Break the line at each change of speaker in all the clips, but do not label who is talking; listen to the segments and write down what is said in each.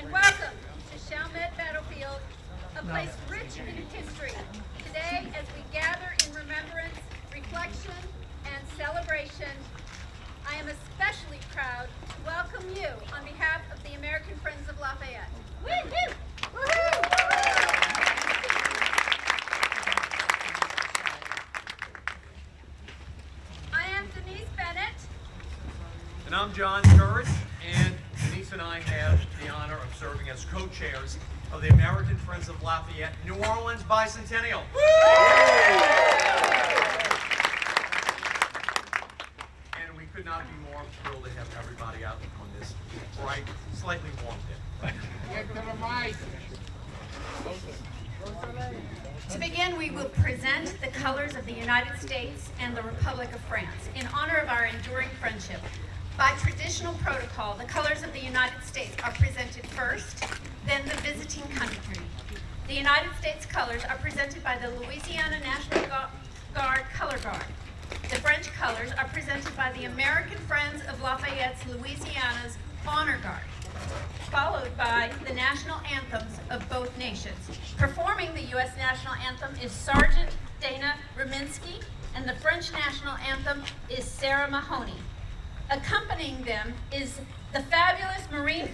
and welcome to Chalmette Battlefield, a place rich in history. Today, as we gather in remembrance, reflection, and celebration, I am especially proud to welcome you on behalf of the American Friends of Lafayette. Woo-hoo! Woo-hoo! I am Denise Bennett.
And I'm John Sturridge, and Denise and I have the honor of serving as co-chairs of the American Friends of Lafayette New Orleans Bicentennial. And we could not be more thrilled to have everybody out on this bright, slightly warm day.
To begin, we will present the colors of the United States and the Republic of France in honor of our enduring friendship. By traditional protocol, the colors of the United States are presented first, then the visiting country. The United States colors are presented by the Louisiana National Guard Color Guard. The French colors are presented by the American Friends of Lafayette's Louisiana's Honor Guard, followed by the national anthems of both nations. Performing the U.S. national anthem is Sergeant Dana Ruminski, and the French national anthem is Sarah Mahoney. Accompanying them is the fabulous Marine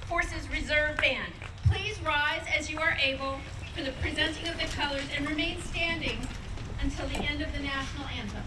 Forces Reserve Band. Please rise as you are able for the presenting of the colors and remain standing until the end of the national anthem.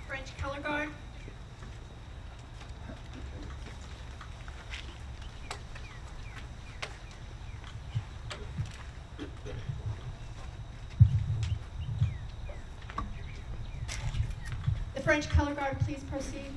French Color Guard. The French Color Guard, please proceed.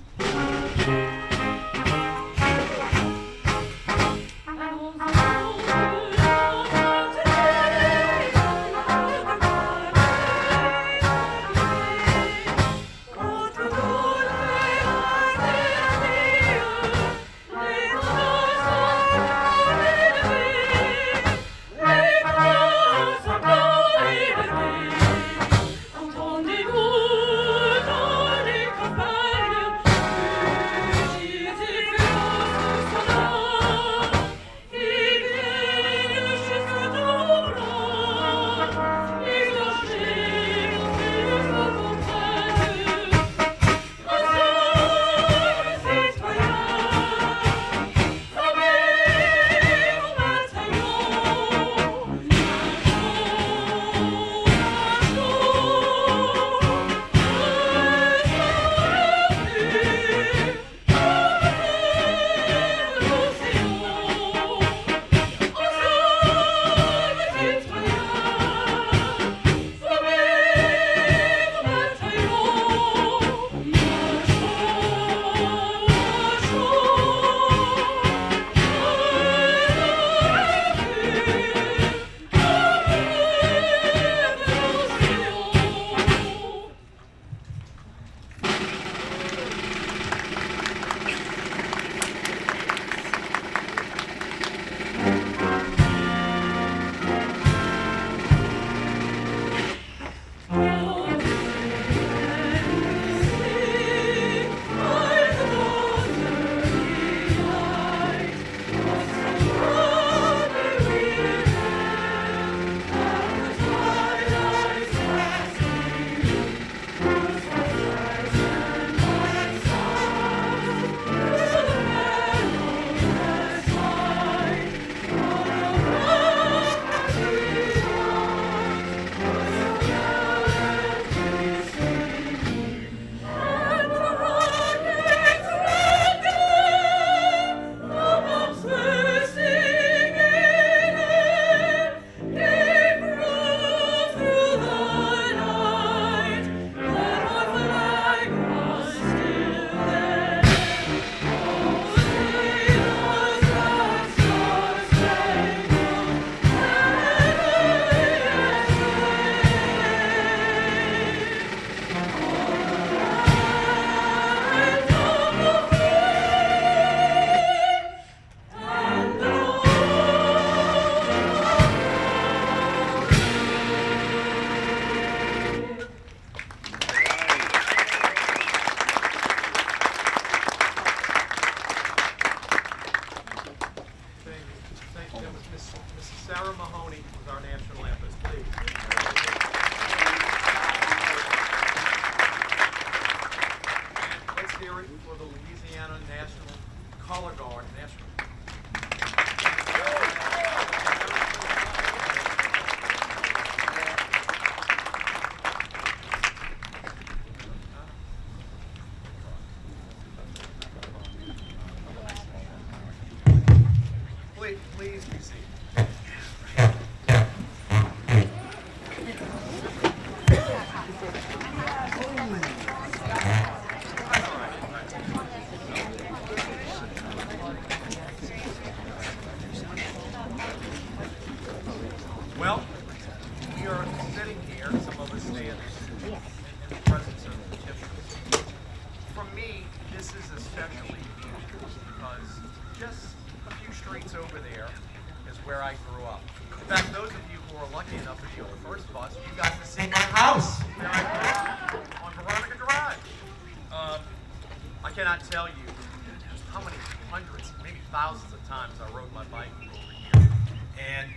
Sarah Mahoney with our national anthems, please. And let's hear it for the Louisiana National Color Guard. Please be seated. Well, we are sitting here, some of us stand in the presence of Tiffany. For me, this is especially meaningful because just a few streets over there is where I grew up. In fact, those of you who are lucky enough to be on the first bus, you got to see my house there on Veronica Drive. I cannot tell you just how many hundreds, maybe thousands of times I rode my bike over here. And,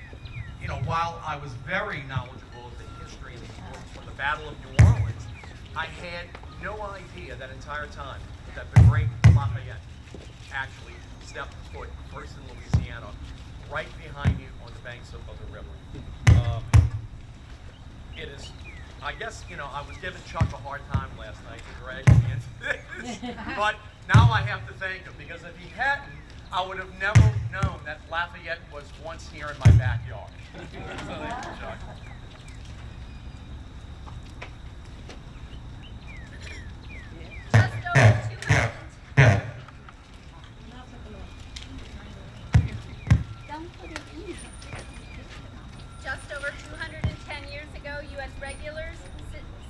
you know, while I was very knowledgeable of the history and the importance of the Battle of New Orleans, I had no idea that entire time that the great Lafayette actually stepped foot first in Louisiana, right behind you on the banks of the river. It is, I guess, you know, I was giving Chuck a hard time last night to drag me into this, but now I have to thank him, because if he hadn't, I would have never known that Lafayette was once here in my backyard. So thank you, Chuck.
Just over 210 years ago, U.S. regulars,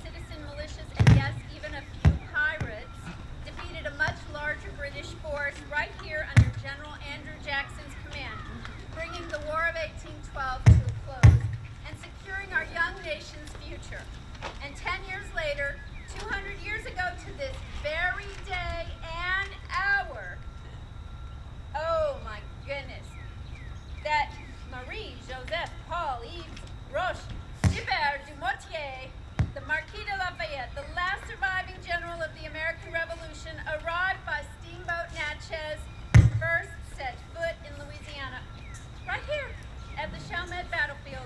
citizen militias, and yes, even a few pirates defeated a much larger British force right here under General Andrew Jackson's command, bringing the War of 1812 to a close and securing our young nation's future. And 10 years later, 200 years ago to this very day and hour, oh my goodness, that Marie, Joseph, Paul, Yves, Roche, Gilbert du Motier, the Marquis de Lafayette, the last surviving general of the American Revolution, arrived by Steamboat Natchez and first set foot in Louisiana, right here at the Chalmette Battlefield.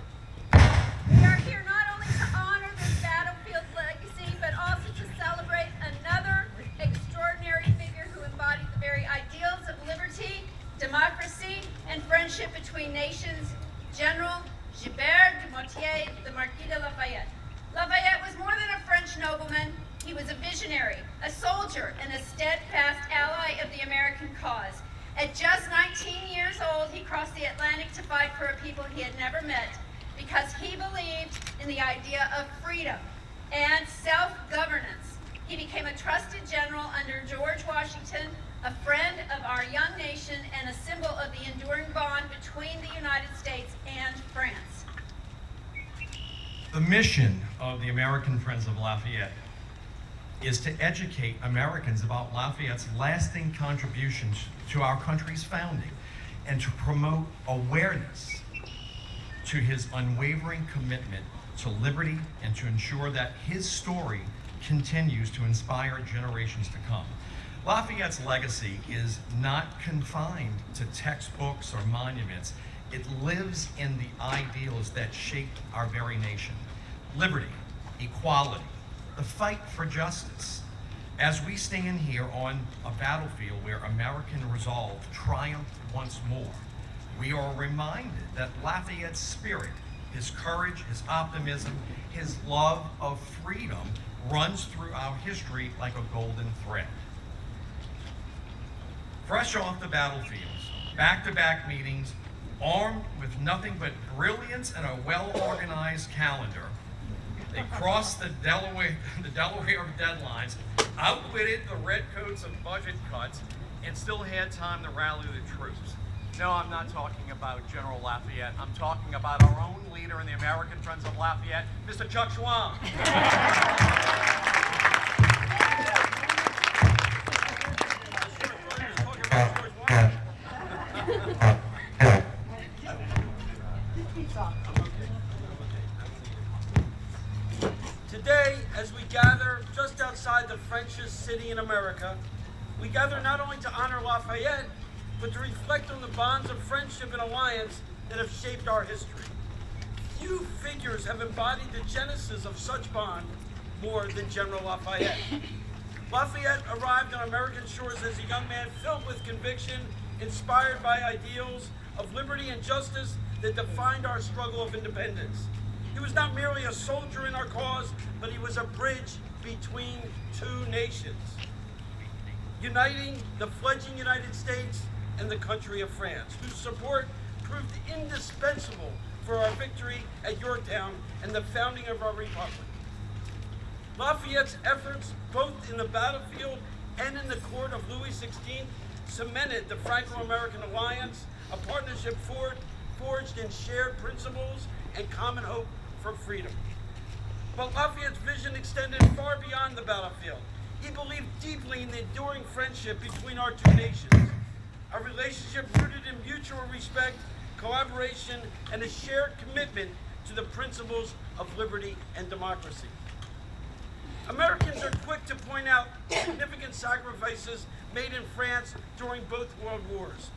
We are here not only to honor this battlefield legacy, but also to celebrate another extraordinary figure who embodied the very ideals of liberty, democracy, and friendship between nations, General Gilbert du Motier, the Marquis de Lafayette. Lafayette was more than a French nobleman. He was a visionary, a soldier, and a steadfast ally of the American cause. At just 19 years old, he crossed the Atlantic to fight for a people he had never met, because he believed in the idea of freedom and self-governance. He became a trusted general under George Washington, a friend of our young nation, and a symbol of the enduring bond between the United States and France.
The mission of the American Friends of Lafayette is to educate Americans about Lafayette's lasting contributions to our country's founding and to promote awareness to his unwavering commitment to liberty and to ensure that his story continues to inspire generations to come. Lafayette's legacy is not confined to textbooks or monuments. It lives in the ideals that shaped our very nation. Liberty, equality, the fight for justice. As we stand here on a battlefield where American resolve triumphed once more, we are reminded that Lafayette's spirit, his courage, his optimism, his love of freedom runs through our history like a golden thread. Fresh off the battlefields, back-to-back meetings, armed with nothing but brilliance and a well-organized calendar, they crossed the Delaware deadlines, outwitted the redcoats of budget cuts, and still had time to rally the troops. No, I'm not talking about General Lafayette. I'm talking about our own leader in the American Friends of Lafayette, Mr. Chuck Schwab.
Today, as we gather just outside the Frenchest city in America, we gather not only to honor Lafayette, but to reflect on the bonds of friendship and alliance that have shaped our history. Few figures have embodied the genesis of such bond more than General Lafayette. Lafayette arrived on American shores as a young man filled with conviction, inspired by ideals of liberty and justice that defined our struggle of independence. He was not merely a soldier in our cause, but he was a bridge between two nations, uniting the fledgling United States and the country of France, whose support proved indispensable for our victory at Yorktown and the founding of our republic. Lafayette's efforts, both in the battlefield and in the court of Louis XVI, cemented the Franco-American alliance, a partnership forged in shared principles and common hope for freedom. But Lafayette's vision extended far beyond the battlefield. He believed deeply in the enduring friendship between our two nations, a relationship rooted in mutual respect, collaboration, and a shared commitment to the principles of liberty and democracy. Americans are quick to point out significant sacrifices made in France during both world wars.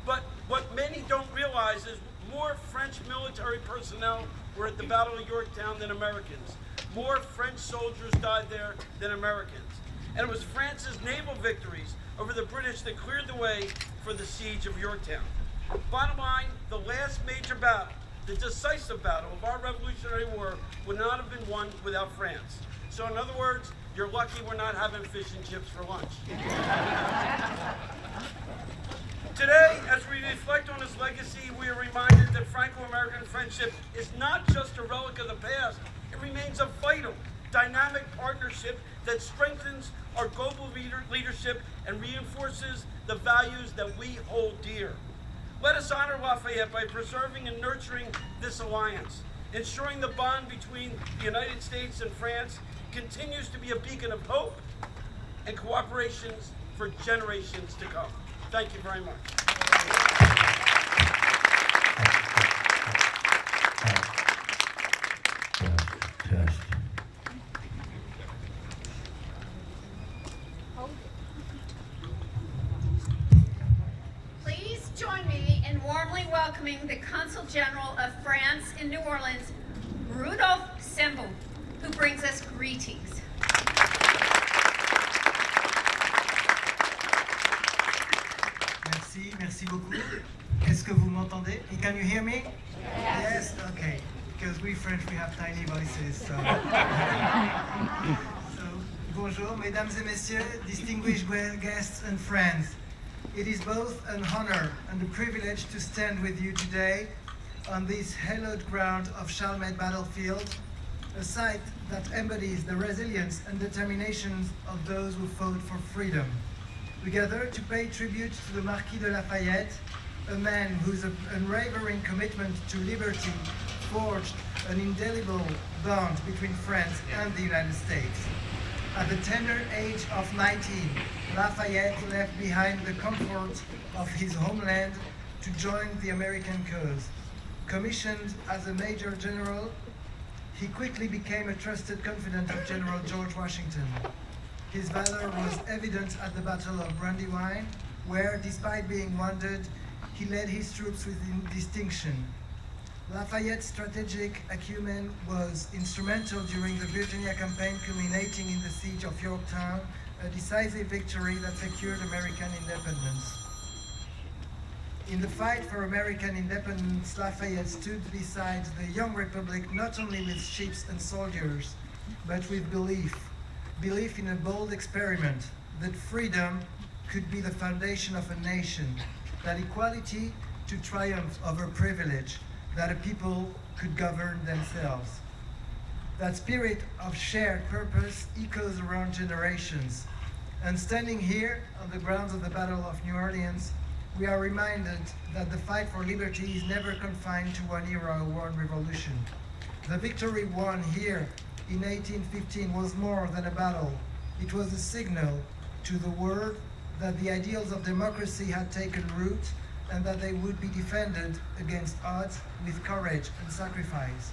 But what many don't realize is more French military personnel were at the Battle of Yorktown than Americans. More French soldiers died there than Americans. And it was France's naval victories over the British that cleared the way for the siege of Yorktown. Bottom line, the last major battle, the decisive battle of our Revolutionary War, would not have been won without France. So in other words, you're lucky we're not having fish and chips for lunch. Today, as we reflect on his legacy, we are reminded that Franco-American friendship is not just a relic of the past, it remains a vital, dynamic partnership that strengthens our global leadership and reinforces the values that we hold dear. Let us honor Lafayette by preserving and nurturing this alliance, ensuring the bond between the United States and France continues to be a beacon of hope and cooperation for generations to come. Thank you very much.
Please join me in warmly welcoming the Consul General of France in New Orleans, Rudolph Semble, who brings us greetings.
Merci beaucoup. Est-ce que vous m'entendez? Can you hear me? Yes. Okay. Because we French, we have tiny voices. So, bonjour, mesdames et messieurs, distinguished guests and friends. It is both an honor and a privilege to stand with you today on this hallowed ground of Chalmette Battlefield, a site that embodies the resilience and determination of those who fought for freedom. We gather to pay tribute to the Marquis de Lafayette, a man whose unwavering commitment to liberty forged an indelible bond between France and the United States. At the tender age of 19, Lafayette left behind the comfort of his homeland to join the American cause. Commissioned as a Major General, he quickly became a trusted confidant of General George Washington. His valor was evident at the Battle of Brandywine, where, despite being wounded, he led his troops with distinction. Lafayette's strategic acumen was instrumental during the Virginia campaign, culminating in the siege of Yorktown, a decisive victory that secured American independence. In the fight for American independence, Lafayette stood beside the young republic not only with ships and soldiers, but with belief in a bold experiment, that freedom could be the foundation of a nation, that equality to triumph over privilege, that a people could govern themselves. That spirit of shared purpose echoes around generations. And standing here on the grounds of the Battle of New Orleans, we are reminded that the fight for liberty is never confined to one era or one revolution. The victory won here in 1815 was more than a battle. It was a signal to the world that the ideals of democracy had taken root and that they would be defended against odds with courage and sacrifice.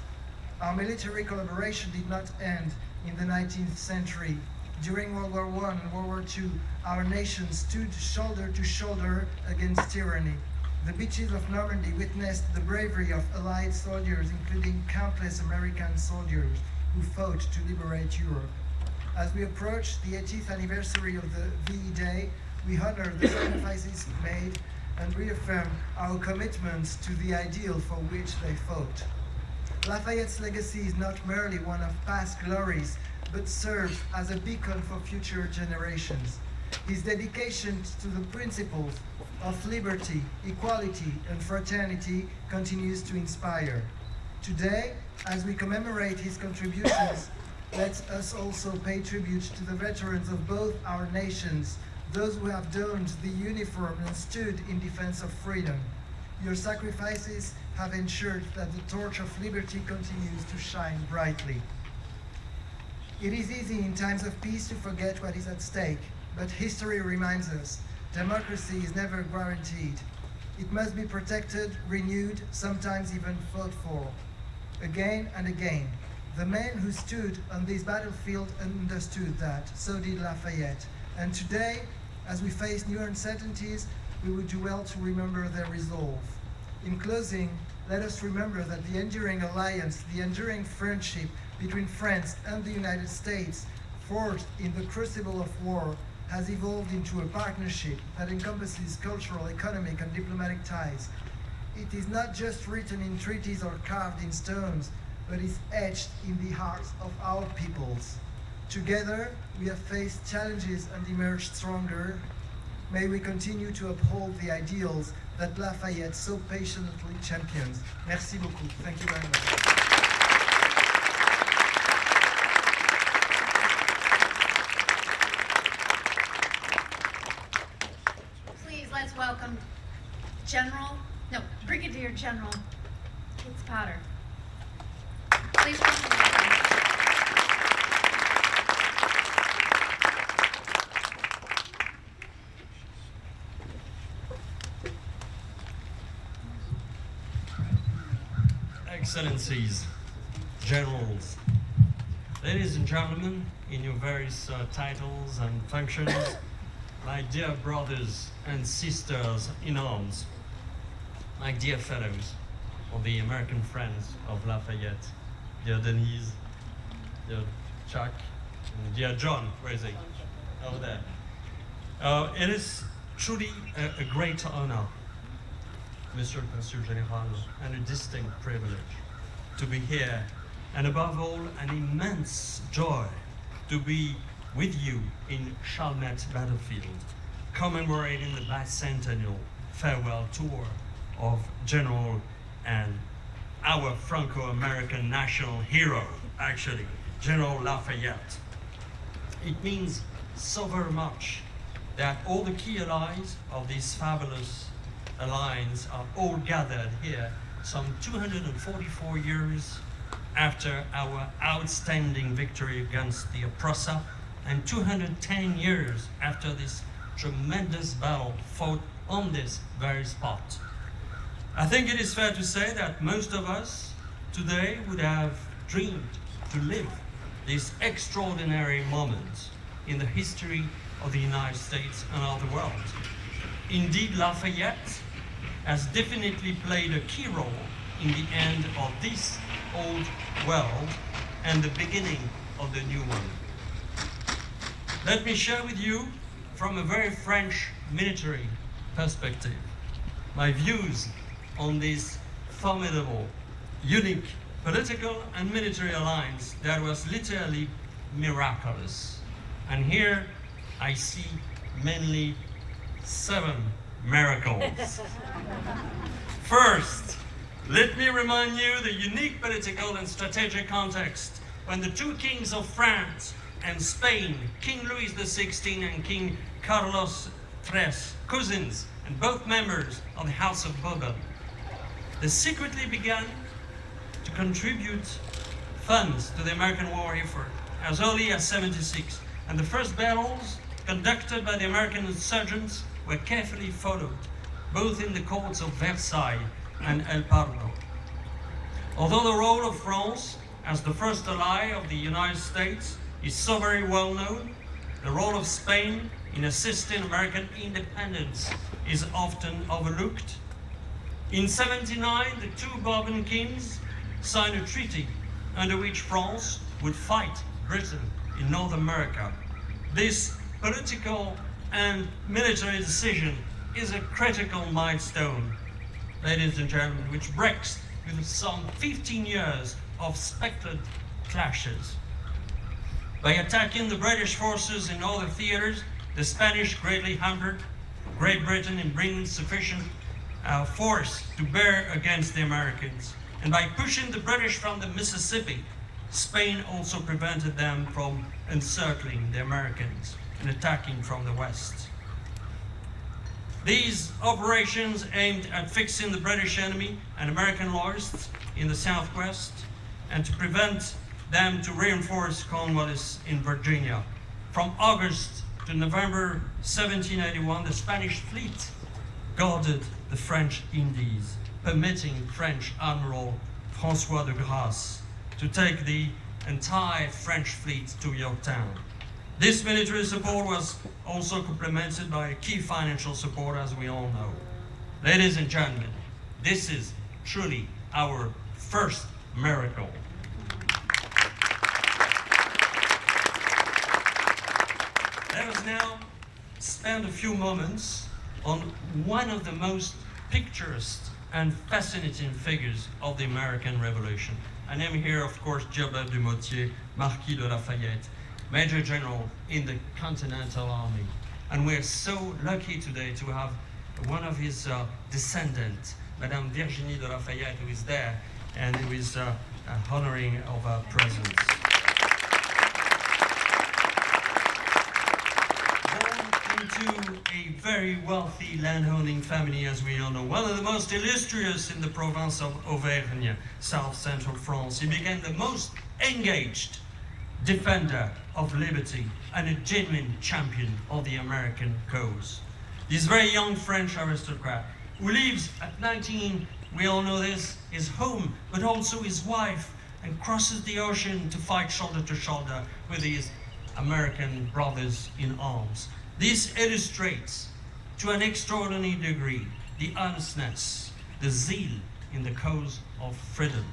Our military collaboration did not end in the 19th century. During World War I and World War II, our nation stood shoulder to shoulder against tyranny. The beaches of Normandy witnessed the bravery of Allied soldiers, including countless American soldiers who fought to liberate Europe. As we approach the 80th anniversary of the VE Day, we honor the sacrifices made and reaffirm our commitment to the ideal for which they fought. Lafayette's legacy is not merely one of past glories, but serves as a beacon for future generations. His dedication to the principles of liberty, equality, and fraternity continues to inspire. Today, as we commemorate his contributions, let us also pay tribute to the veterans of both our nations, those who have donned the uniform and stood in defense of freedom. Your sacrifices have ensured that the torch of liberty continues to shine brightly. It is easy in times of peace to forget what is at stake, but history reminds us democracy is never guaranteed. It must be protected, renewed, sometimes even fought for. Again and again, the men who stood on this battlefield understood that, so did Lafayette. And today, as we face new uncertainties, we would do well to remember their resolve. In closing, let us remember that the enduring alliance, the enduring friendship between France and the United States, forged in the crucible of war, has evolved into a partnership that encompasses cultural, economic, and diplomatic ties. It is not just written in treaties or carved in stones, but is etched in the hearts of our peoples. Together, we have faced challenges and emerged stronger. May we continue to uphold the ideals that Lafayette so patiently champions. Merci beaucoup. Thank you very much.
Let's welcome Brigadier General Kytspotter. Please welcome.
Excellencies, Generals, ladies and gentlemen, in your various titles and functions, my dear brothers and sisters in arms, my dear fellows of the American Friends of Lafayette, dear Denise, dear Chuck, and dear John, where is he? Over there. It is truly a great honor, Monsieur le Consul Général, and a distinct privilege to be here, and above all, an immense joy to be with you in Chalmette Battlefield, commemorating the Bicentennial farewell tour of General and our Franco-American national hero, actually, General Lafayette. It means so very much that all the key allies of this fabulous alliance are all gathered here some 244 years after our outstanding victory against the oppressor, and 210 years after this tremendous battle fought on this very spot. I think it is fair to say that most of us today would have dreamed to live this extraordinary moment in the history of the United States and of the world. Indeed, Lafayette has definitely played a key role in the end of this old world and the beginning of the new one. Let me share with you, from a very French military perspective, my views on this formidable, unique political and military alliance that was literally miraculous. And here I see mainly 7 miracles. First, let me remind you the unique political and strategic context when the two kings of France and Spain, King Louis XVI and King Carlos III, cousins and both members of the House of Bourbon, they secretly began to contribute funds to the American war effort as early as '76, and the first battles conducted by the American insurgents were carefully followed both in the courts of Versailles and El Pardo. Although the role of France as the first ally of the United States is so very well known, the role of Spain in assisting American independence is often overlooked. In 79, the two Bourbon kings signed a treaty under which France would fight Britain in North America. This political and military decision is a critical milestone, ladies and gentlemen, which breaks with some 15 years of spectred clashes. By attacking the British forces in other theaters, the Spanish greatly hampered Great Britain in bringing sufficient force to bear against the Americans. And by pushing the British from the Mississippi, Spain also prevented them from encircling the Americans and attacking from the west. These operations aimed at fixing the British enemy and American loyalists in the southwest and to prevent them to reinforce Cornwallis in Virginia. From August to November 1781, the Spanish fleet guarded the French Indies, permitting French Admiral François de Grasse to take the entire French fleet to Yorktown. This military support was also complemented by key financial support, as we all know. Ladies and gentlemen, this is truly our first miracle. Let us now spend a few moments on one of the most picturesque and fascinating figures of the American Revolution. I am here, of course, Gilbert du Motier, Marquis de Lafayette, Major General in the Continental Army. And we're so lucky today to have one of his descendants, Madame Virginie de Lafayette, who is there and who is honoring of our presence. Into a very wealthy landowning family, as we all know, one of the most illustrious in the province of Auvergne, south-central France. He became the most engaged defender of liberty and a genuine champion of the American cause. This very young French aristocrat, who lives at 19, we all know this, his home, but also his wife, and crosses the ocean to fight shoulder to shoulder with his American brothers in arms. This illustrates to an extraordinary degree the earnestness, the zeal in the cause of freedom,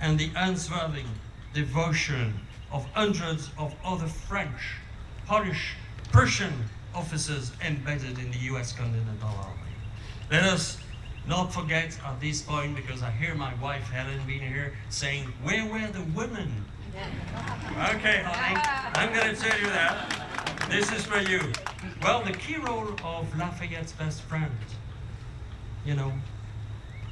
and the unswerving devotion of hundreds of other French, Polish, Prussian officers embedded in the US Continental Army. Let us not forget at this point, because I hear my wife Helen being here saying, where were the women? Okay, honey, I'm going to tell you that. This is for you. Well, the key role of Lafayette's best friend, you know,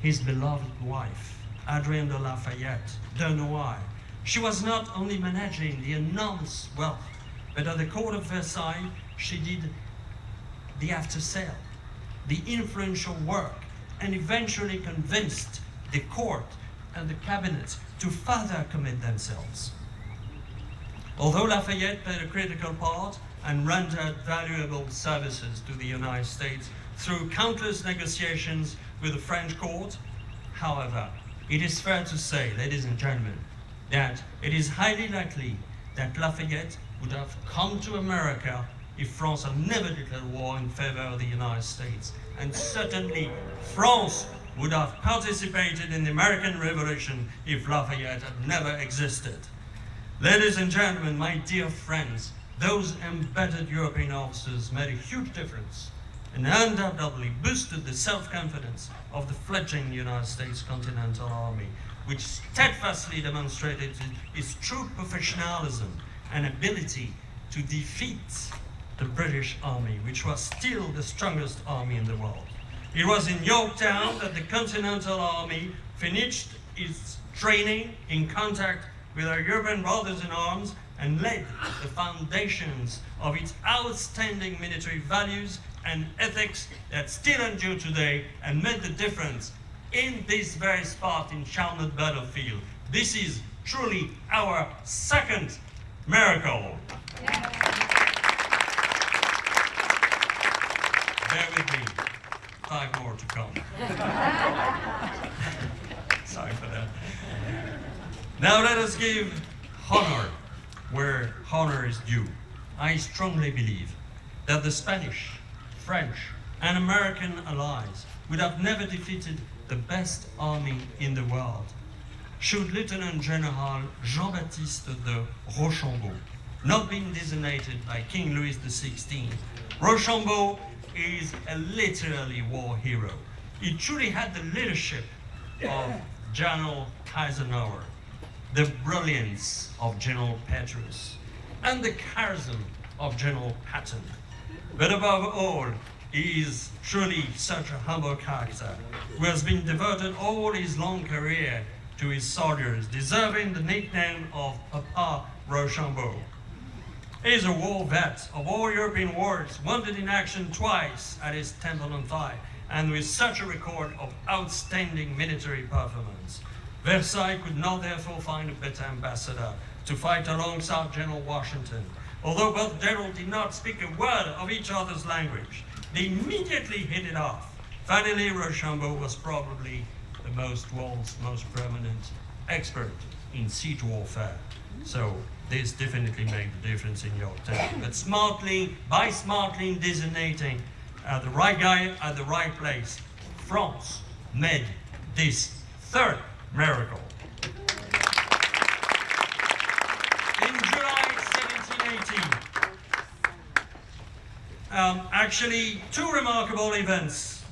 his beloved wife, Adrienne de Lafayette, don't know why. She was not only managing the enormous wealth, but at the court of Versailles, she did the after-sale, the influential work, and eventually convinced the court and the cabinet to further commit themselves. Although Lafayette played a critical part and rendered valuable services to the United States through countless negotiations with the French court, however, it is fair to say, ladies and gentlemen, that it is highly likely that Lafayette would have come to America if France had never declared war in favor of the United States. And certainly France would have participated in the American Revolution if Lafayette had never existed. Ladies and gentlemen, my dear friends, those embedded European officers made a huge difference and undoubtedly boosted the self-confidence of the fledgling United States Continental Army, which steadfastly demonstrated its true professionalism and ability to defeat the British Army, which was still the strongest army in the world. It was in Yorktown that the Continental Army finished its training in contact with our European brothers in arms and laid the foundations of its outstanding military values and ethics that still endure today and made the difference in this very spot in Chalmette Battlefield. This is truly our second miracle. Bear with me. 5 more to come. Sorry for that. Now let us give honor where honor is due. I strongly believe that the Spanish, French, and American allies would have never defeated the best army in the world should Lieutenant General Jean-Baptiste de Rochambeau not been designated by King Louis XVI. Rochambeau is a literally war hero. He truly had the leadership of General Eisenhower, the brilliance of General Petraeus, and the charisma of General Patton. But above all, he is truly such a humble character who has been devoted all his long career to his soldiers, deserving the nickname of Papa Rochambeau. He is a war vet of all European wars, wounded in action twice at his temple and thigh, and with such a record of outstanding military performance. Versailles could not therefore find a better ambassador to fight alongside General Washington. Although both generals did not speak a word of each other's language, they immediately hit it off. Finally, Rochambeau was probably the world's most prominent expert in siege warfare. So this definitely made the difference in Yorktown. But smartly designating the right guy at the right place, France made this third miracle. In July 1718, actually 2 remarkable events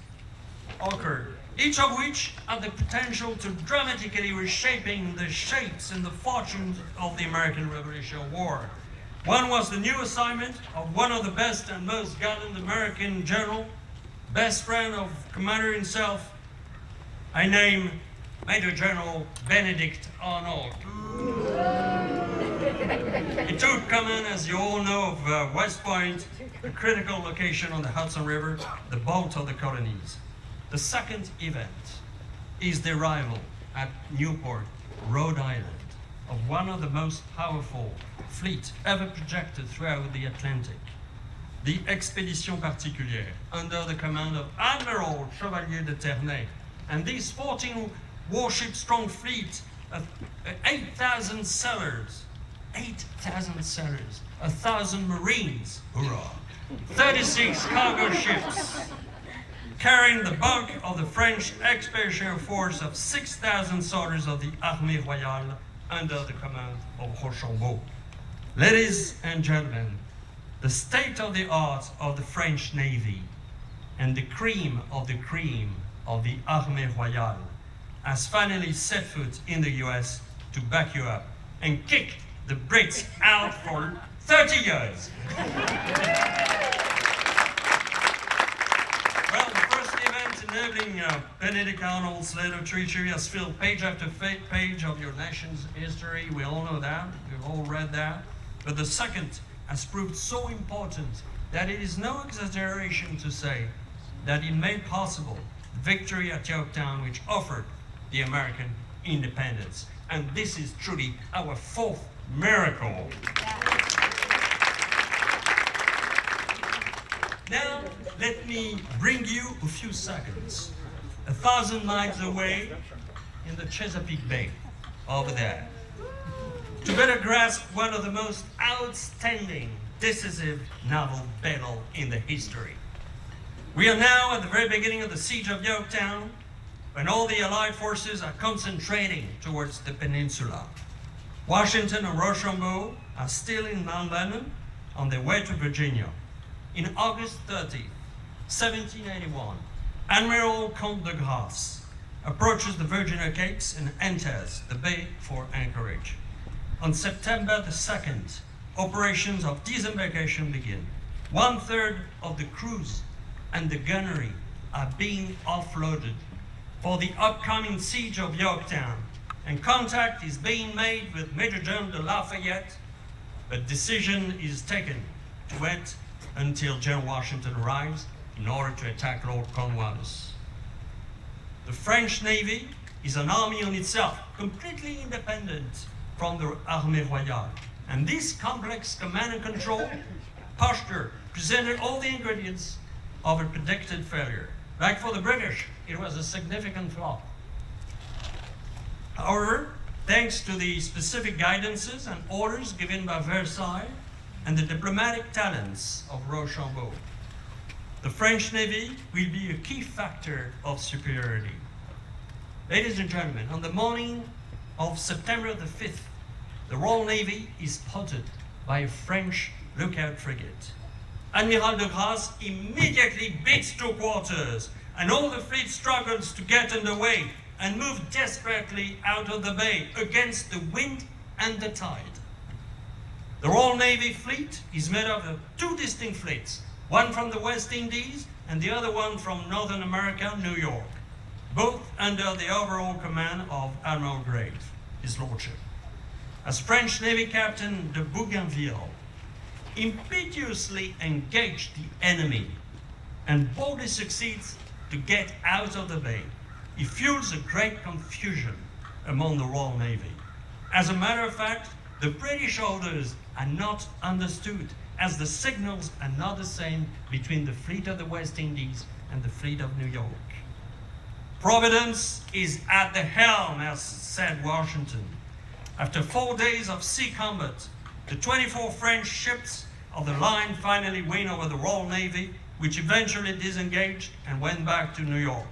occurred, each of which had the potential to dramatically reshaping the shapes and the fortunes of the American Revolutionary War. One was the new assignment of one of the best and most gallant American general, best friend of Commander himself. I name Major General Benedict Arnold. He took command, as you all know, of West Point, a critical location on the Hudson River, the bolt of the colonies. The second event is the arrival at Newport, Rhode Island, of one of the most powerful fleet ever projected throughout the Atlantic, the Expédition Particulière, under the command of Admiral Chevalier de Ternay. And this 14 warship strong fleet of 8,000 sailors, 1,000 Marines, hurrah, 36 cargo ships, carrying the bulk of the French expeditionary force of 6,000 soldiers of the Armée Royale under the command of Rochambeau. Ladies and gentlemen, the state-of-the-art of the French Navy and the cream of the Armée Royale has finally set foot in the US to back you up and kick the Brits out for 30 years. Well, the first event enabling Benedict Arnold's letter of treachery has filled page after page of your nation's history. We all know that. We've all read that. But the second has proved so important that it is no exaggeration to say that it made possible the victory at Yorktown, which offered the American independence. And this is truly our fourth miracle. Now, let me bring you a few seconds, 1,000 miles away in the Chesapeake Bay, over there, to better grasp one of the most outstanding, decisive naval battle in the history. We are now at the very beginning of the siege of Yorktown, when all the Allied forces are concentrating towards the peninsula. Washington and Rochambeau are still in Mount Vernon on their way to Virginia. In August 30, 1781, Admiral Comte de Grasse approaches the Virginia Capes and enters the bay for anchorage. On September the 2nd, operations of disembarkation begin. 1/3 of the crews and the gunnery are being offloaded for the upcoming siege of Yorktown, and contact is being made with Major General de Lafayette, but decision is taken to wait until General Washington arrives in order to attack Lord Cornwallis. The French Navy is an army on itself, completely independent from the Armée Royale, and this complex command and control posture presented all the ingredients of a predicted failure. Like for the British, it was a significant flop. However, thanks to the specific guidances and orders given by Versailles and the diplomatic talents of Rochambeau, the French Navy will be a key factor of superiority. Ladies and gentlemen, on the morning of September the 5th, the Royal Navy is spotted by a French lookout frigate. Admiral de Grasse immediately beats to quarters, and all the fleet struggles to get underway and move desperately out of the bay against the wind and the tide. The Royal Navy fleet is made up of two distinct fleets, one from the West Indies and the other one from Northern America, New York, both under the overall command of Admiral Graves, his lordship. As French Navy Captain de Bougainville impetuously engaged the enemy and boldly succeeds to get out of the bay, he fuels a great confusion among the Royal Navy. As a matter of fact, the British orders are not understood, as the signals are not the same between the fleet of the West Indies and the fleet of New York. Providence is at the helm, as said Washington. After 4 days of sea combat, the 24 French ships of the line finally win over the Royal Navy, which eventually disengaged and went back to New York.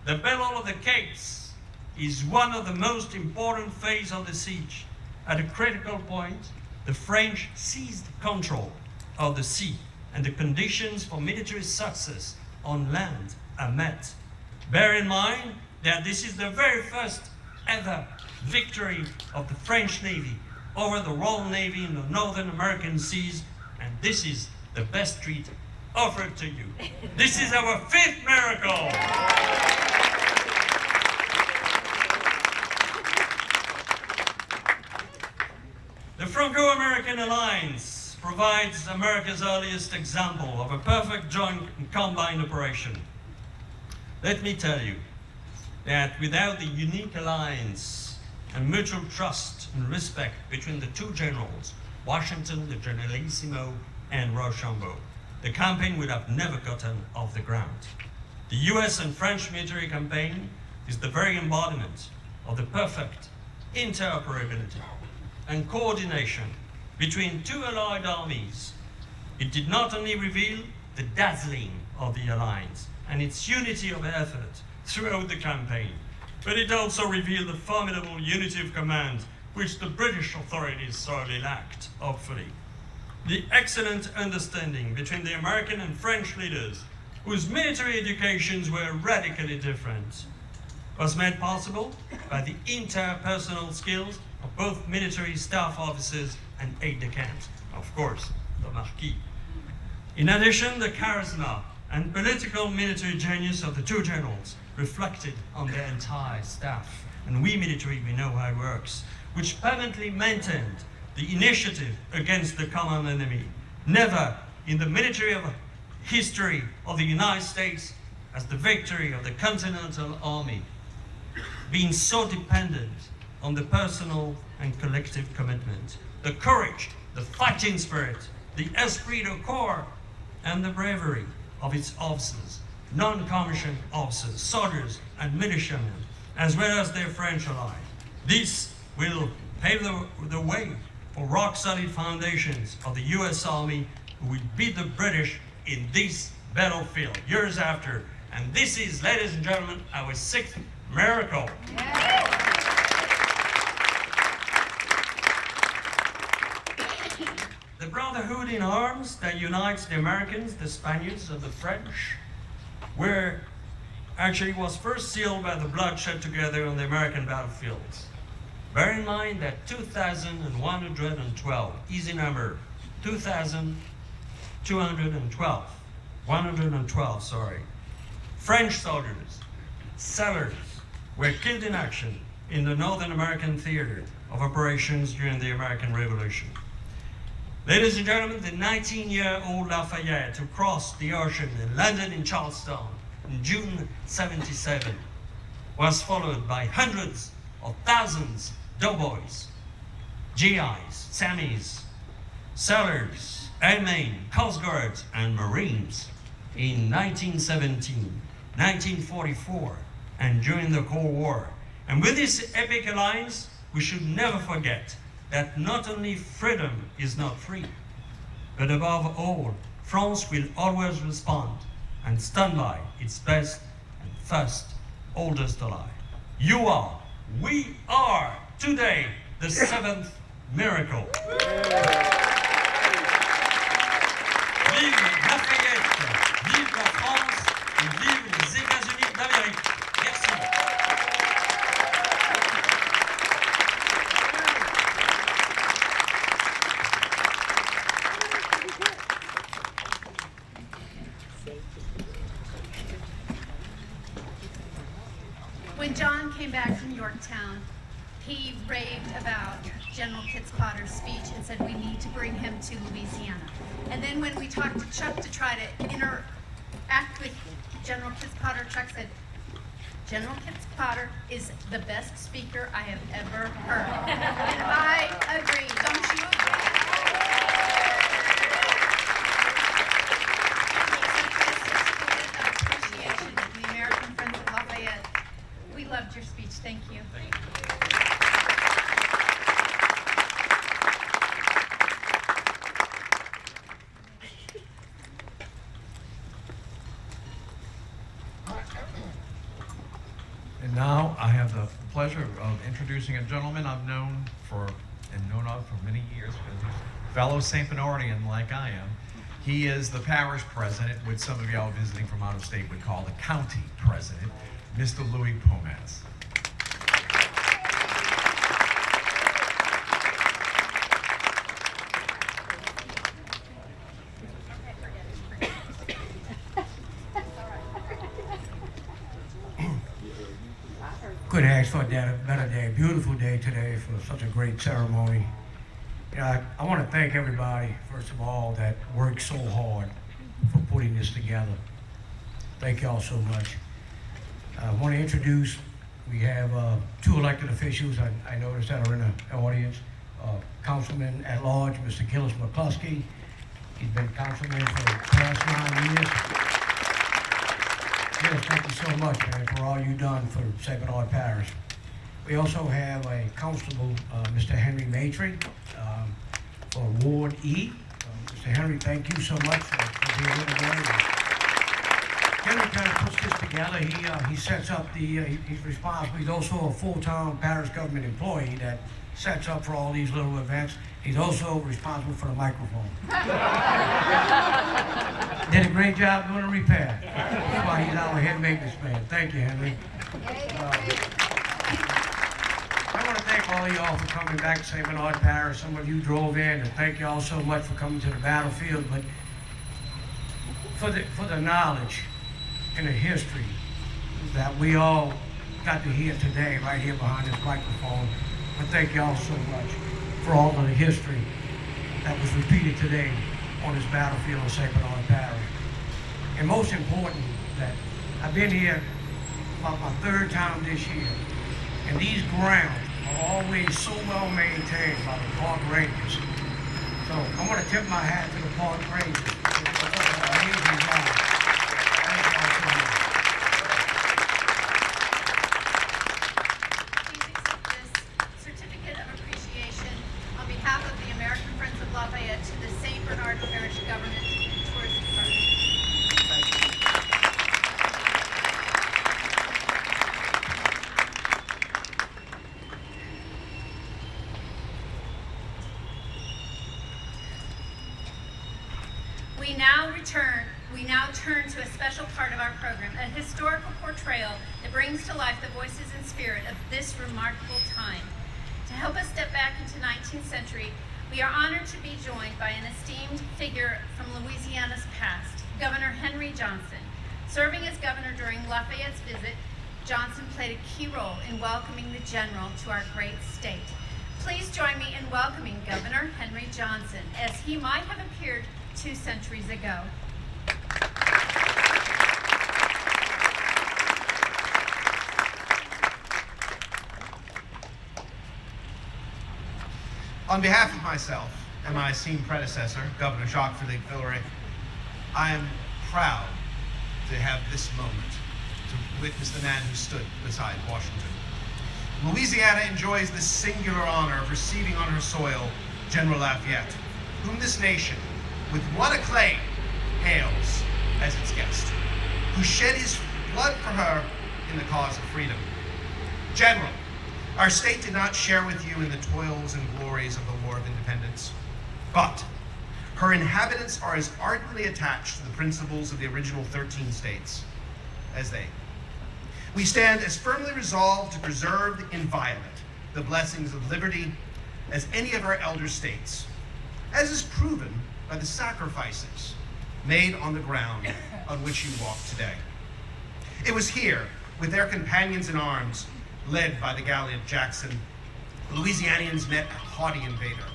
The Battle of the Capes is one of the most important phases of the siege. At a critical point, the French seized control of the sea, and the conditions for military success on land are met. Bear in mind that this is the very first ever victory of the French Navy over the Royal Navy in the Northern American seas, and this is the best treat offered to you. This is our fifth miracle. The Franco-American alliance provides America's earliest example of a perfect joint and combined operation. Let me tell you that without the unique alliance and mutual trust and respect between the two generals, Washington, the Generalissimo, and Rochambeau, the campaign would have never gotten off the ground. The US and French military campaign is the very embodiment of the perfect interoperability and coordination between two allied armies. It did not only reveal the dazzling of the alliance and its unity of effort throughout the campaign, but it also revealed the formidable unity of command which the British authorities sorely lacked, hopefully. The excellent understanding between the American and French leaders, whose military educations were radically different, was made possible by the interpersonal skills of both military staff officers and aides-de-camp, of course, the Marquis. In addition, the charisma and political military genius of the two generals reflected on their entire staff. And we military, we know how it works, which permanently maintained the initiative against the common enemy. Never in the military history of the United States has the victory of the Continental Army been so dependent on the personal and collective commitment, the courage, the fighting spirit, the esprit de corps, and the bravery of its officers, non-commissioned officers, soldiers, and militiamen, as well as their French allies. This will pave the way for rock-solid foundations of the US Army, who will beat the British in this battlefield years after. And this is, ladies and gentlemen, our sixth miracle. The brotherhood in arms that unites the Americans, the Spaniards, and the French was first sealed by the blood shed together on the American battlefields. Bear in mind that 2,112, easy number, 112, French soldiers, sailors, were killed in action in the Northern American theater of operations during the American Revolution. Ladies and gentlemen, the 19-year-old Lafayette, who crossed the ocean and landed in Charleston in June 77, was followed by hundreds of thousands doughboys, GIs, SAMIs, sailors, airmen, coast guards, and Marines. In 1917, 1944, and during the Cold War. And with this epic alliance, we should never forget that not only freedom is not free, but above all, France will always respond and stand by its best and first oldest ally. You are, we are today the seventh miracle. Vive Lafayette, vive la France et vive les États-Unis d'Amérique. Merci.
When John came back from Yorktown, he raved about General Kytspotter's speech and said we need to bring him to Louisiana. And then when we talked to Chuck to try to interact with General Kytspotter, Chuck said, General Kytspotter is the best speaker I have ever heard. And I agree. Don't you agree? Appreciation of the American Friends of Lafayette. We loved your speech. Thank you.
And now I have the pleasure of introducing a gentleman I've known of for many years, because he's a fellow St. Bernardian like I am. He is the parish president, which some of y'all visiting from out of state would call the county president, Mr. Louis Pomaz.
Couldn't ask for a better day, beautiful day today for such a great ceremony. You know, I want to thank everybody, first of all, that worked so hard for putting this together. Thank y'all so much. I want to introduce, we have two elected officials I noticed that are in the audience. Councilman at large, Mr. Gillis McCluskey. He's been councilman for the past 9 years. Yes, thank you so much, man, for all you've done for St. Bernard Parish. We also have a constable, Mr. Henry Matry, for Ward E. Mr. Henry, thank you so much for being here today. Henry kind of puts this together. He sets up he's responsible. He's also a full-time parish government employee that sets up for all these little events. He's also responsible for the microphone. Did a great job doing the repair. That's why he's our head maintenance man. Thank you, Henry. I want to thank all of y'all for coming back to St. Bernard Parish. Some of you drove in, and thank y'all so much for coming to the battlefield. But for the knowledge and the history that we all got to hear today, right here behind this microphone, I thank y'all so much for all of the history that was repeated today on this battlefield of St. Bernard Parish. And most important, that I've been here about my third time this year, and these grounds are always so well maintained by the park rangers. So I want to tip my hat to the park rangers. It's an amazing job. Thank y'all so much.
Please accept this certificate of appreciation on behalf of the American Friends of Lafayette to the St. Bernard Parish Government and Tourism Department. We now turn to a special part of our program, a historical portrayal that brings to life the voices and spirit of this remarkable time. To help us step back into 19th century, we are honored to be joined by an esteemed figure from Louisiana's past, Governor Henry Johnson. Serving as governor during Lafayette's visit, Johnson played a key role in welcoming the general to our great state. Please join me in welcoming Governor Henry Johnson, as he might have appeared 2 centuries ago.
On behalf of myself and my esteemed predecessor, Governor Jacques Philippe Villeray, I am proud to have this moment witness the man who stood beside Washington. Louisiana enjoys the singular honor of receiving on her soil General Lafayette, whom this nation, with one acclaim, hails as its guest, who shed his blood for her in the cause of freedom. General, our state did not share with you in the toils and glories of the War of Independence, but her inhabitants are as ardently attached to the principles of the original 13 states as they. We stand as firmly resolved to preserve inviolate the blessings of liberty as any of our elder states, as is proven by the sacrifices made on the ground on which you walk today. It was here, with their companions in arms, led by the gallant Jackson, Louisianians met a haughty invader,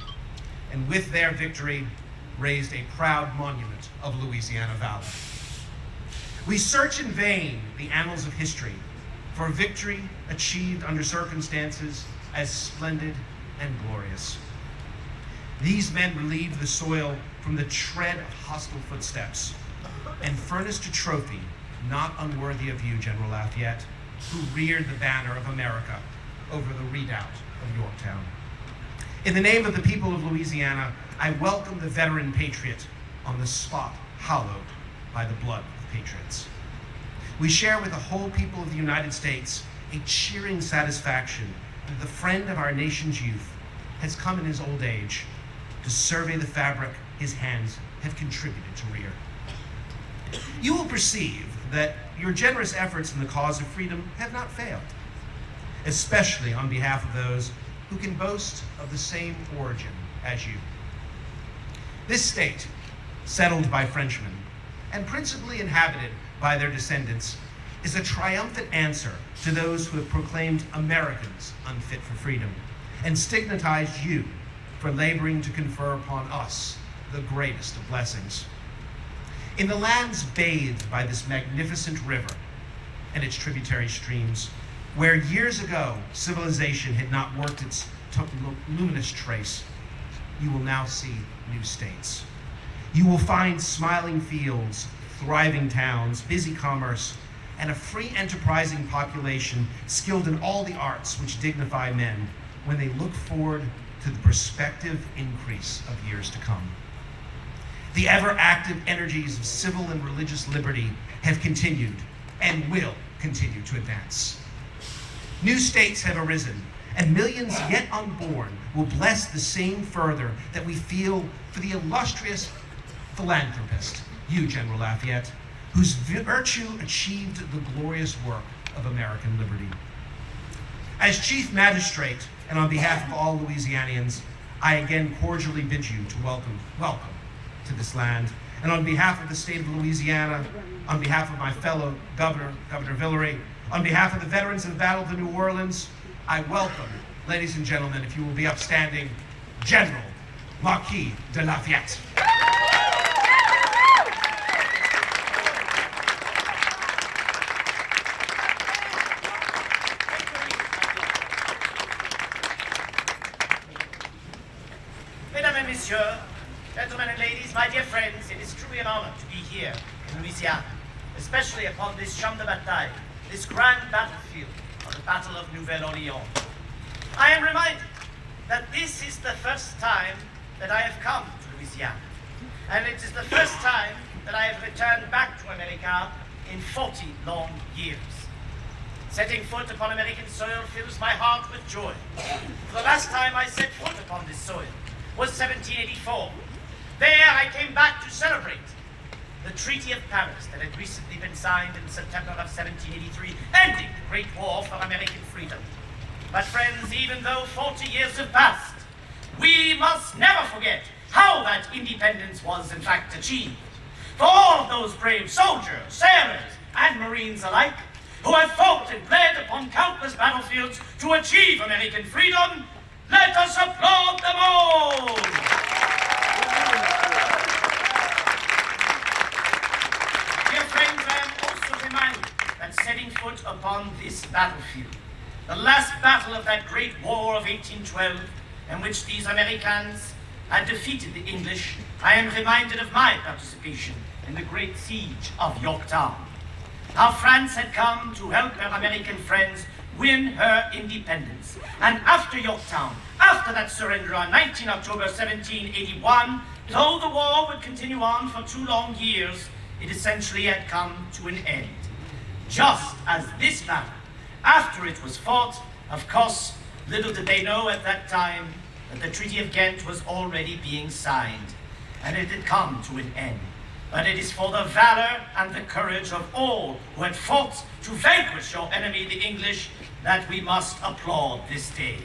and with their victory, raised a proud monument of Louisiana valor. We search in vain the annals of history for victory achieved under circumstances as splendid and glorious. These men relieved the soil from the tread of hostile footsteps and furnished a trophy not unworthy of you, General Lafayette, who reared the banner of America over the redoubt of Yorktown. In the name of the people of Louisiana, I welcome the veteran patriot on the spot hallowed by the blood of patriots. We share with the whole people of the United States a cheering satisfaction that the friend of our nation's youth has come in his old age to survey the fabric his hands have contributed to rear. You will perceive that your generous efforts in the cause of freedom have not failed, especially on behalf of those who can boast of the same origin as you. This state, settled by Frenchmen and principally inhabited by their descendants, is a triumphant answer to those who have proclaimed Americans unfit for freedom and stigmatized you for laboring to confer upon us the greatest of blessings. In the lands bathed by this magnificent river and its tributary streams, where years ago civilization had not worked its luminous trace, you will now see new states. You will find smiling fields, thriving towns, busy commerce, and a free enterprising population skilled in all the arts which dignify men when they look forward to the prospective increase of years to come. The ever-active energies of civil and religious liberty have continued and will continue to advance. New states have arisen, and millions yet unborn will bless the same fervor that we feel for the illustrious philanthropist, you, General Lafayette, whose virtue achieved the glorious work of American liberty. As Chief Magistrate, and on behalf of all Louisianians, I again cordially bid you to welcome to this land. And on behalf of the state of Louisiana, on behalf of my fellow Governor Villeray, on behalf of the veterans of the Battle of New Orleans, I welcome, ladies and gentlemen, if you will be upstanding, General Marquis de Lafayette.
Mesdames et messieurs, gentlemen and ladies, my dear friends, it is truly an honor to be here in Louisiana, especially upon this champ de bataille, this grand battlefield of the Battle of Nouvelle-Orléans. I am reminded that this is the first time that I have come to Louisiana, and it is the first time that I have returned back to America in 40 long years. Setting foot upon American soil fills my heart with joy. For the last time I set foot upon this soil was 1784. There I came back to celebrate the Treaty of Paris that had recently been signed in September of 1783, ending the Great War for American freedom. But friends, even though 40 years have passed, we must never forget how that independence was in fact achieved. For all of those brave soldiers, sailors, and Marines alike, who have fought and bled upon countless battlefields to achieve American freedom, let us applaud them all! Dear friends, I am also reminded that setting foot upon this battlefield, the last battle of that great war of 1812, in which these Americans had defeated the English, I am reminded of my participation in the great siege of Yorktown. how France had come to help her American friends win her independence. And after Yorktown, after that surrender on 19 October 1781, though the war would continue on for 2 long years, it essentially had come to an end. Just as this battle, after it was fought, of course, little did they know at that time that the Treaty of Ghent was already being signed, and it had come to an end. But it is for the valor and the courage of all who had fought to vanquish your enemy, the English, that we must applaud this day.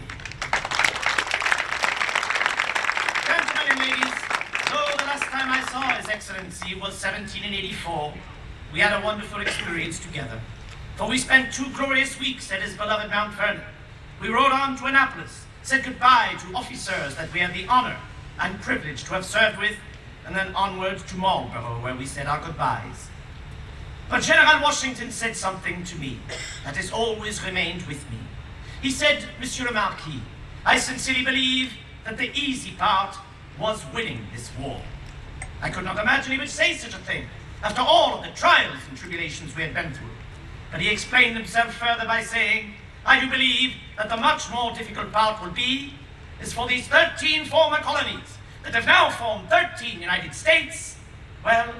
Gentlemen and ladies, though the last time I saw His Excellency was 1784, we had a wonderful experience together. For we spent 2 glorious weeks at his beloved Mount Vernon. We rode on to Annapolis, said goodbye to officers that we had the honor and privilege to have served with, and then onward to Marlborough, where we said our goodbyes. But General Washington said something to me that has always remained with me. He said, Monsieur le Marquis, I sincerely believe that the easy part was winning this war. I could not imagine he would say such a thing after all of the trials and tribulations we had been through. But he explained himself further by saying, I do believe that the much more difficult part will be is for these 13 former colonies that have now formed 13 United States, well,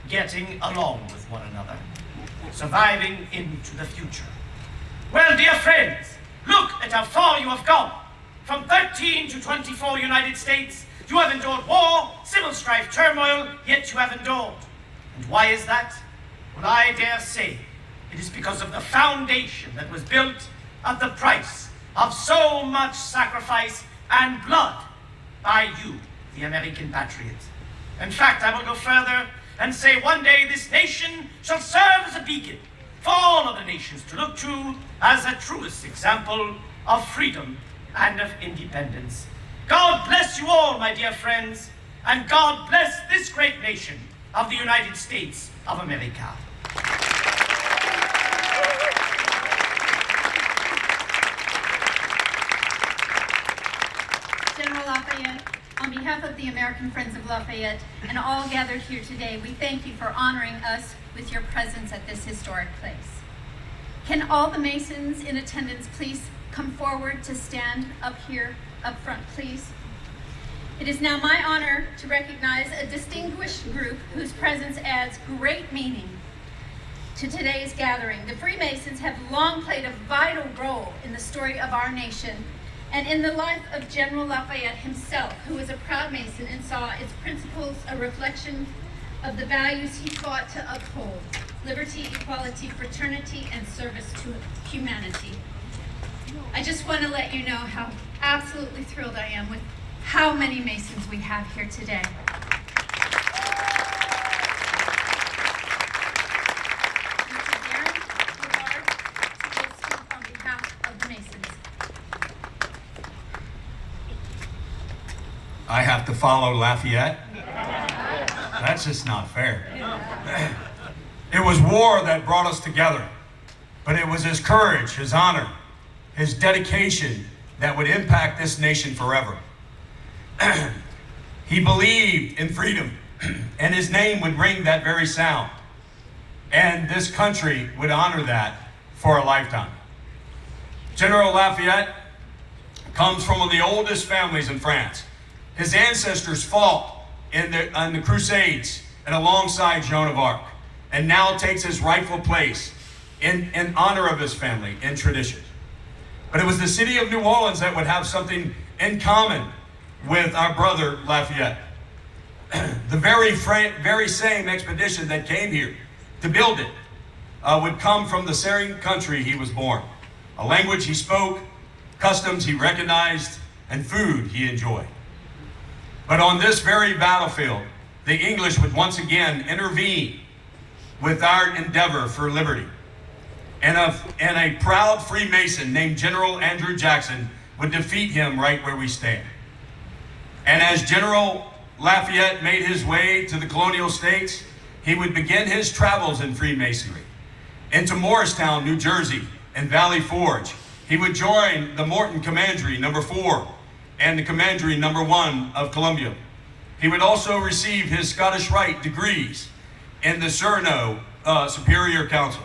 getting along with one another, surviving into the future. Well, dear friends, look at how far you have come. From 13 to 24 United States, you have endured war, civil strife, turmoil, yet you have endured. And why is that? Well, I dare say it is because of the foundation that was built at the price of so much sacrifice and blood by you, the American patriots. In fact, I will go further and say one day this nation shall serve as a beacon for all other nations to look to as the truest example of freedom and of independence. God bless you all, my dear friends, and God bless this great nation of the United States of America.
General Lafayette, on behalf of the American Friends of Lafayette and all gathered here today, we thank you for honoring us with your presence at this historic place. Can all the Masons in attendance please come forward to stand up here, up front, please? It is now my honor to recognize a distinguished group whose presence adds great meaning to today's gathering. The Freemasons have long played a vital role in the story of our nation and in the life of General Lafayette himself, who was a proud Mason and saw its principles a reflection of the values he fought to uphold: liberty, equality, fraternity, and service to humanity. I just want to let you know how absolutely thrilled I am with how many Masons we have here today. Mr. Darren Woodard will speak on behalf of the Masons.
I have to follow Lafayette? That's just not fair. It was war that brought us together, but it was his courage, his honor, his dedication that would impact this nation forever. He believed in freedom, and his name would ring that very sound. And this country would honor that for a lifetime. General Lafayette comes from one of the oldest families in France. His ancestors fought in the Crusades and alongside Joan of Arc, and now takes his rightful place in honor of his family in tradition. But it was the city of New Orleans that would have something in common with our brother Lafayette. The very same expedition that came here to build it would come from the same country he was born. A language he spoke, customs he recognized, and food he enjoyed. But on this very battlefield, the English would once again intervene with our endeavor for liberty. And a proud Freemason named General Andrew Jackson would defeat him right where we stand. And as General Lafayette made his way to the colonial states, he would begin his travels in Freemasonry. Into Morristown, New Jersey, and Valley Forge, he would join the Morton Commandery No. 4 and the Commandery No. 1 of Columbia. He would also receive his Scottish Rite degrees in the Cerno superior council.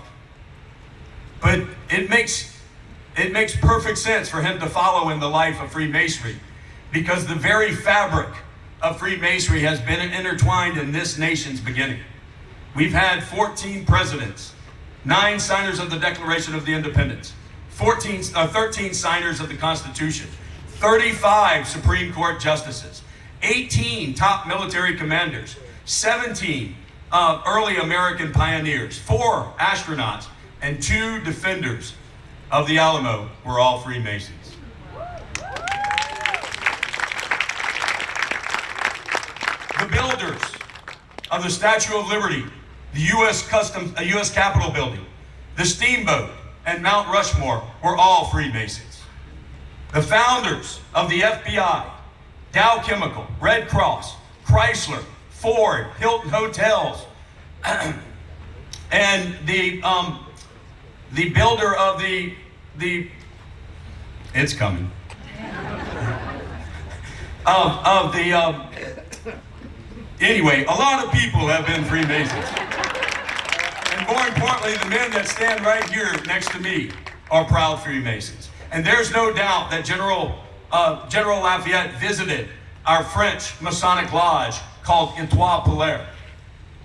But it makes perfect sense for him to follow in the life of Freemasonry, because the very fabric of Freemasonry has been intertwined in this nation's beginning. We've had 14 presidents, 9 signers of the Declaration of the Independence, 13 signers of the Constitution, 35 Supreme Court justices, 18 top military commanders, 17 early American pioneers, 4 astronauts, and 2 defenders of the Alamo were all Freemasons. The builders of the Statue of Liberty, the U.S. Capitol building, the Steamboat, and Mount Rushmore were all Freemasons. The founders of the FBI, Dow Chemical, Red Cross, Chrysler, Ford, Hilton Hotels, and the builder of the it's coming anyway, a lot of people have been Freemasons. And more importantly, the men that stand right here next to me are proud Freemasons. And there's no doubt that General Lafayette visited our French Masonic lodge called Etoile Polaire.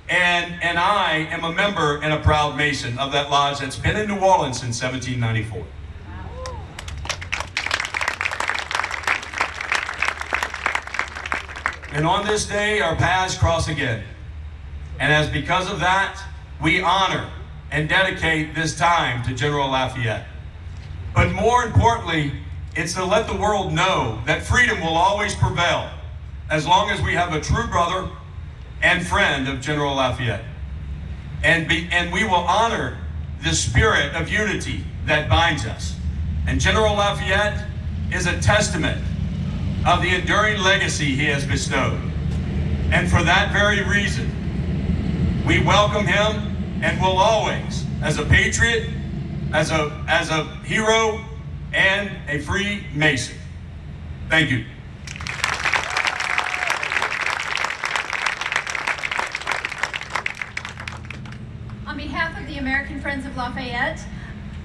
And I am a member and a proud Mason of that lodge that's been in New Orleans since 1794. And on this day, our paths cross again. And as because of that, we honor and dedicate this time to General Lafayette. But more importantly, it's to let the world know that freedom will always prevail as long as we have a true brother and friend of General Lafayette. And we will honor the spirit of unity that binds us. And General Lafayette is a testament of the enduring legacy he has bestowed. And for that very reason, we welcome him and will always, as a patriot, as a hero, and a free Mason. Thank you.
On behalf of the American Friends of Lafayette,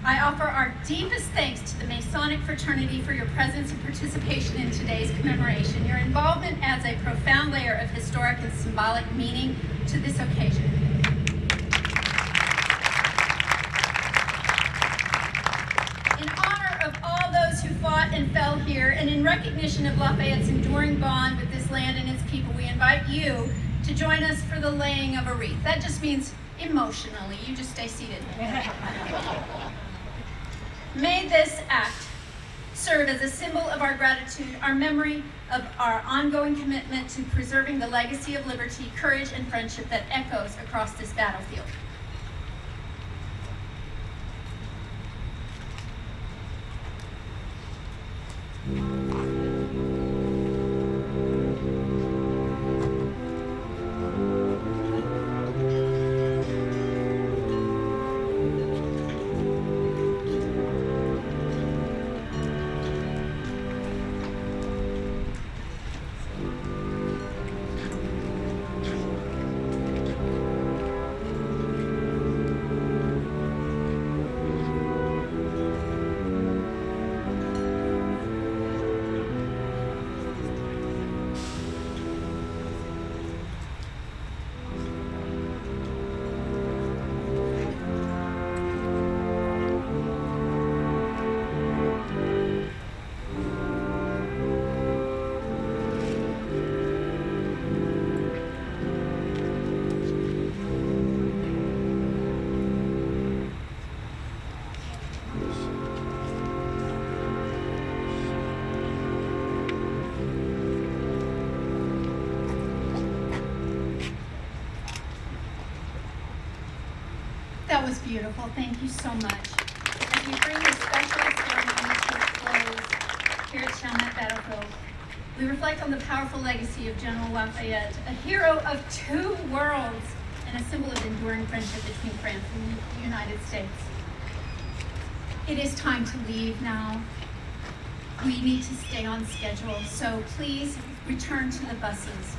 I offer our deepest thanks to the Masonic fraternity for your presence and participation in today's commemoration. Your involvement adds a profound layer of historic and symbolic meaning to this occasion. In honor of all those who fought and fell here, and in recognition of Lafayette's enduring bond with this land and its people, we invite you to join us for the laying of a wreath. That just means emotionally. You just stay seated. May this act serve as a symbol of our gratitude, our memory of our ongoing commitment to preserving the legacy of liberty, courage, and friendship that echoes across this battlefield. That was beautiful. Thank you so much. As we bring this special ceremony to a close here at Chalmette Battlefield, we reflect on the powerful legacy of General Lafayette, a hero of 2 worlds and a symbol of enduring friendship between France and the United States. It is time to leave now. We need to stay on schedule, so please return to the buses.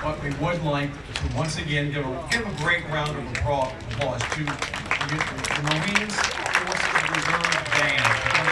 but we would like to once again give a great round of applause to the Marines Forces Reserve Band.